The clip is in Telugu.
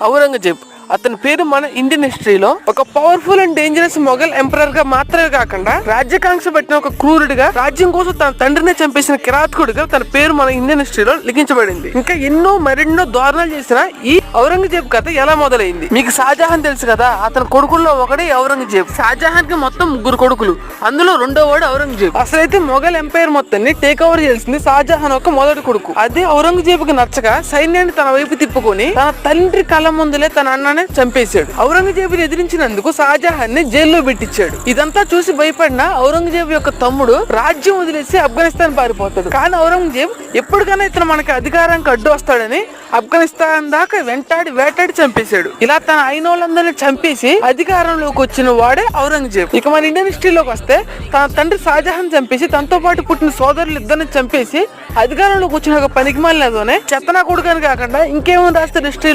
ఔరంగజేబ్. అతని పేరు మన ఇండియన్ హిస్టరీలో ఒక powerful and dangerous Mughal emperor గా మాత్రమే కాకుండా రాజ్యాకాంక్ష పట్టిన ఒక క్రూరుడిగా, రాజ్యం కోసం తన తండ్రిని చంపేసిన కిరాతకుడిగా తన పేరు మన ఇండియన్ హిస్టరీలో లిఖించబడింది. ఇంకా మరెన్నో దారుణాలు చేసిన ఈ ఔరంగజేబ్ కథ ఎలా మొదలైంది? మీకు షాజహాన్ తెలుసు కదా, అతని కొడుకుల్లో ఒకడే ఔరంగజేబ్. షాజహాన్ కి మొత్తం 3 కొడుకులు, అందులో 2వ వాడు ఔరంగజేబ్. అసలైతే మొఘల్ ఎంపైర్ మొత్తాన్ని టేక్ ఓవర్ చేసింది షాజహాన్ ఒక మొదటి కొడుకు. అదే ఔరంగజేబ్ కి నచ్చక సైన్యాన్ని తన వైపు తిప్పుకొని తన తండ్రి కళ్ళ ముందులే తన అన్నని చంపేశాడు. ఔరంగజేబుని ఎదిరించినందుకు షాజహాన్ ని జైల్లో పెట్టించాడు. ఇదంతా చూసి భయపడిన ఔరంగజేబు యొక్క తమ్ముడు రాజ్యం వదిలేసి ఆఫ్ఘనిస్తాన్ పారిపోతాడు. కానీ ఔరంగజేబ్ ఎప్పటికైనా ఇతను మనకి అధికారానికి అడ్డు వస్తాడని ఆఫ్ఘనిస్తాన్ దాకా వేటాడి చంపేశాడు. ఇలా తన అయినోళ్ళందరినీ చంపేసి అధికారంలోకి వచ్చిన వాడే ఔరంగజేబ్. ఇక మన ఇండియన్ హిస్టరీలోకి వస్తే తన తండ్రి షాజహాన్ చంపేసి తనతో పాటు పుట్టిన సోదరులు ఇద్దరిని చంపేసి అధికారంలోకి వచ్చిన ఒక పనికిమాలినతోనే చెత్తనా కొడుకని కాకుండా ఇంకేమో రాస్తే హిస్టరీ